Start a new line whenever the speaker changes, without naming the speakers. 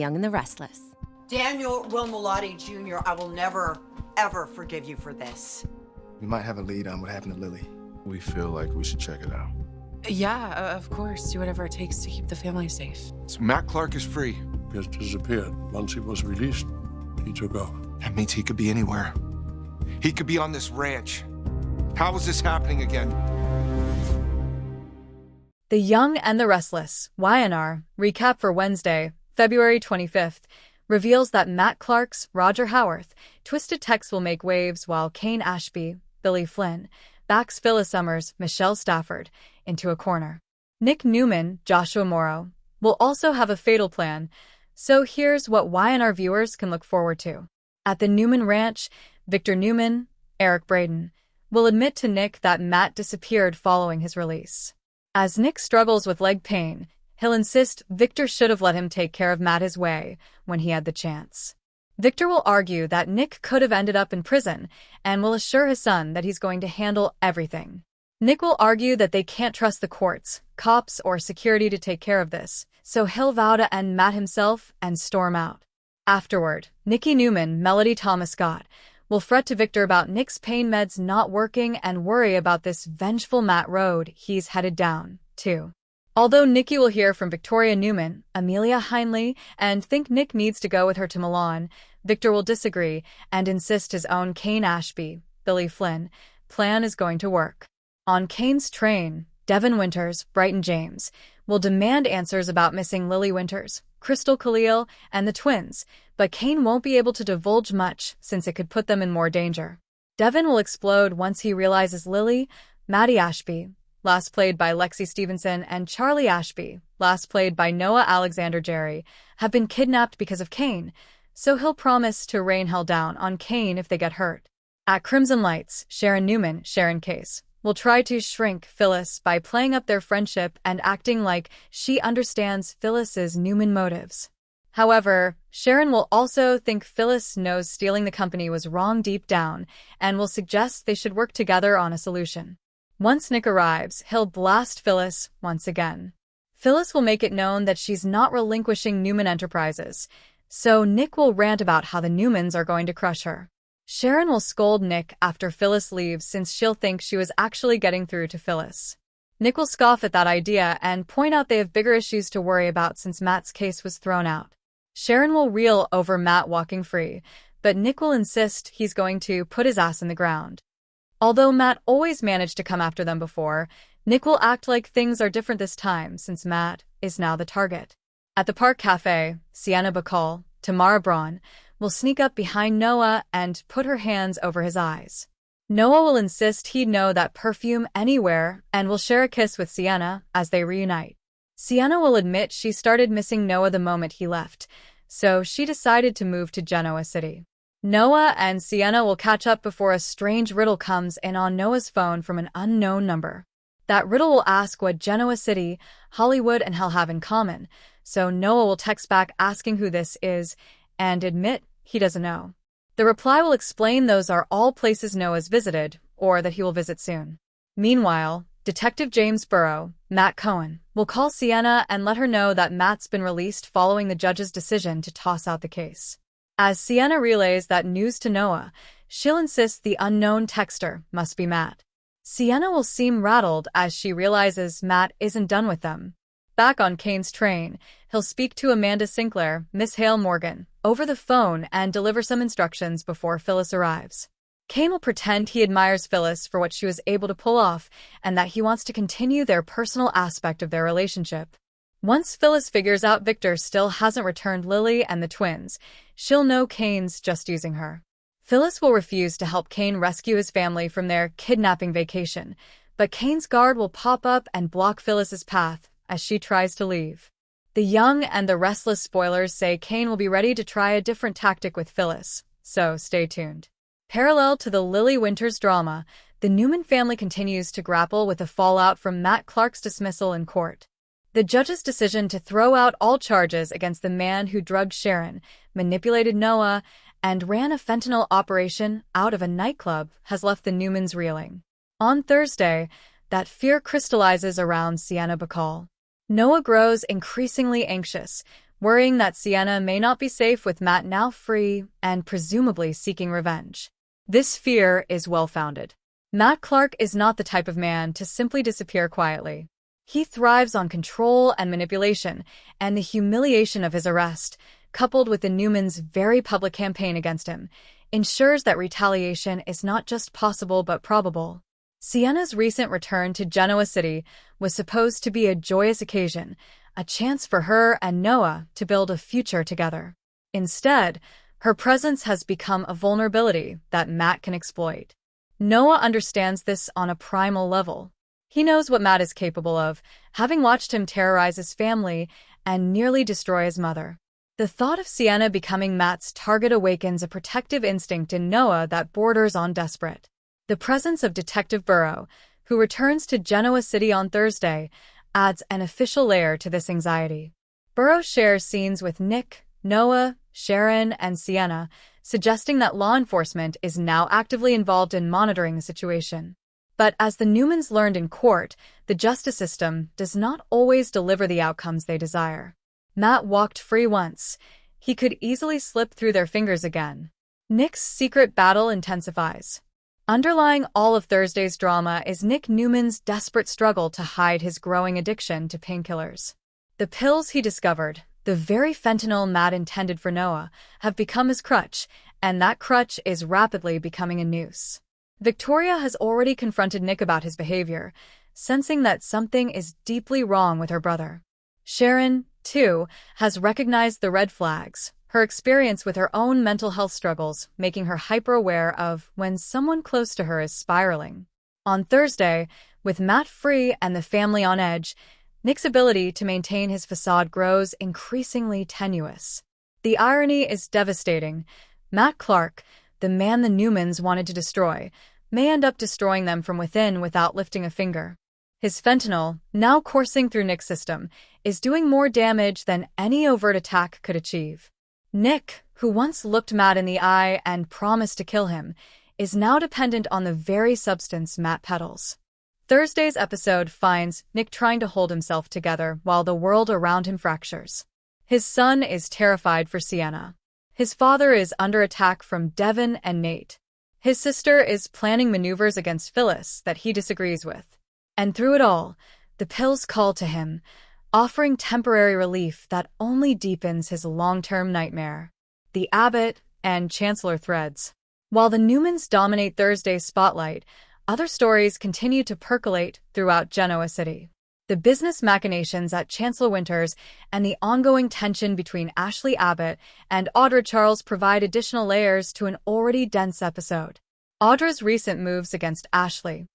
Young and the Restless.
Daniel Wilmolotti Jr., I will never, ever forgive you for this.
We might have a lead on what happened to Lily.
We feel like we should check it out.
Yeah, of course. Do whatever it takes to keep the family safe.
So Matt Clark is free.
Just disappeared. Once he was released, he took off.
That means he could be anywhere. He could be on this ranch. How is this happening again?
The Young and the Restless, YNR, recap for Wednesday, February 25th, reveals that Matt Clark's Roger Howarth twisted text will make waves while Kane Ashby, Billy Flynn, backs Phyllis Summers, Michelle Stafford, into a corner. Nick Newman, Joshua Morrow, will also have a fatal plan, so here's what YNR viewers can look forward to. At the Newman Ranch, Victor Newman, Eric Braden, will admit to Nick that Matt disappeared following his release. As Nick struggles with leg pain, he'll insist Victor should have let him take care of Matt his way when he had the chance. Victor will argue that Nick could have ended up in prison and will assure his son that he's going to handle everything. Nick will argue that they can't trust the courts, cops, or security to take care of this, so he'll vow to end Matt himself and storm out. Afterward, Nikki Newman, Melody Thomas Scott, will fret to Victor about Nick's pain meds not working and worry about this vengeful Matt road he's headed down, too. Although Nikki will hear from Victoria Newman, Amelia Heinley, and think Nick needs to go with her to Milan, Victor will disagree and insist his own Kane Ashby, Billy Flynn, plan is going to work. On Kane's train, Devin Winters, Brighton James, will demand answers about missing Lily Winters, Crystal Khalil, and the twins, but Kane won't be able to divulge much since it could put them in more danger. Devin will explode once he realizes Lily, Maddie Ashby, last played by Lexi Stevenson, and Charlie Ashby, last played by Noah Alexander Jerry, have been kidnapped because of Kane, so he'll promise to rain hell down on Kane if they get hurt. At Crimson Lights, Sharon Newman, Sharon Case, will try to shrink Phyllis by playing up their friendship and acting like she understands Phyllis's Newman motives. However, Sharon will also think Phyllis knows stealing the company was wrong deep down and will suggest they should work together on a solution. Once Nick arrives, he'll blast Phyllis once again. Phyllis will make it known that she's not relinquishing Newman Enterprises, so Nick will rant about how the Newmans are going to crush her. Sharon will scold Nick after Phyllis leaves since she'll think she was actually getting through to Phyllis. Nick will scoff at that idea and point out they have bigger issues to worry about since Matt's case was thrown out. Sharon will reel over Matt walking free, but Nick will insist he's going to put his ass in the ground. Although Matt always managed to come after them before, Nick will act like things are different this time since Matt is now the target. At the Park Cafe, Sienna Bacall, Tamara Braun, will sneak up behind Noah and put her hands over his eyes. Noah will insist he'd know that perfume anywhere and will share a kiss with Sienna as they reunite. Sienna will admit she started missing Noah the moment he left, so she decided to move to Genoa City. Noah and Sienna will catch up before a strange riddle comes in on Noah's phone from an unknown number. That riddle will ask what Genoa City, Hollywood, and hell have in common, so Noah will text back asking who this is and admit he doesn't know. The reply will explain those are all places Noah's visited, or that he will visit soon. Meanwhile, Detective James Burrow, Matt Cohen, will call Sienna and let her know that Matt's been released following the judge's decision to toss out the case. As Sienna relays that news to Noah, she'll insist the unknown texter must be Matt. Sienna will seem rattled as she realizes Matt isn't done with them. Back on Kane's train, he'll speak to Amanda Sinclair, Miss Hale Morgan, over the phone and deliver some instructions before Phyllis arrives. Kane will pretend he admires Phyllis for what she was able to pull off and that he wants to continue their personal aspect of their relationship. Once Phyllis figures out Victor still hasn't returned Lily and the twins, she'll know Kane's just using her. Phyllis will refuse to help Kane rescue his family from their kidnapping vacation, but Kane's guard will pop up and block Phyllis's path as she tries to leave. The Young and the Restless spoilers say Kane will be ready to try a different tactic with Phyllis, so stay tuned. Parallel to the Lily Winters drama, the Newman family continues to grapple with the fallout from Matt Clark's dismissal in court. The judge's decision to throw out all charges against the man who drugged Sharon, manipulated Noah, and ran a fentanyl operation out of a nightclub has left the Newmans reeling. On Thursday, that fear crystallizes around Sienna Bacall. Noah grows increasingly anxious worrying that Sienna may not be safe with Matt now free and presumably seeking revenge. This fear is well-founded. Matt Clark is not the type of man to simply disappear quietly. He thrives on control and manipulation, and the humiliation of his arrest, coupled with the Newmans' very public campaign against him, ensures that retaliation is not just possible but probable. Sienna's recent return to Genoa City was supposed to be a joyous occasion, a chance for her and Noah to build a future together. Instead, her presence has become a vulnerability that Matt can exploit. Noah understands this on a primal level. He knows what Matt is capable of, having watched him terrorize his family and nearly destroy his mother. The thought of Sienna becoming Matt's target awakens a protective instinct in Noah that borders on desperate. The presence of Detective Burrow, who returns to Genoa City on Thursday, adds an official layer to this anxiety. Burrow shares scenes with Nick, Noah, Sharon, and Sienna, suggesting that law enforcement is now actively involved in monitoring the situation. But as the Newmans learned in court, the justice system does not always deliver the outcomes they desire. Matt walked free once. He could easily slip through their fingers again. Nick's secret battle intensifies. Underlying all of Thursday's drama is Nick Newman's desperate struggle to hide his growing addiction to painkillers. The pills he discovered, the very fentanyl Matt intended for Noah, have become his crutch, and that crutch is rapidly becoming a noose. Victoria has already confronted Nick about his behavior, sensing that something is deeply wrong with her brother. Sharon, too, has recognized the red flags, her experience with her own mental health struggles making her hyper-aware of when someone close to her is spiraling. On Thursday, with Matt free and the family on edge, Nick's ability to maintain his facade grows increasingly tenuous. The irony is devastating. Matt Clark, the man the Newmans wanted to destroy, may end up destroying them from within without lifting a finger. His fentanyl, now coursing through Nick's system, is doing more damage than any overt attack could achieve. Nick, who once looked Matt in the eye and promised to kill him, is now dependent on the very substance Matt peddles. Thursday's episode finds Nick trying to hold himself together while the world around him fractures. His son is terrified for Sienna. His father is under attack from Devin and Nate. His sister is planning maneuvers against Phyllis that he disagrees with. And through it all, the pills call to him, offering temporary relief that only deepens his long-term nightmare. The Abbott and Chancellor threads. While the Newmans dominate Thursday's spotlight, other stories continue to percolate throughout Genoa City. The business machinations at Chancellor Winters and the ongoing tension between Ashley Abbott and Audra Charles provide additional layers to an already dense episode. Audra's recent moves against Ashley,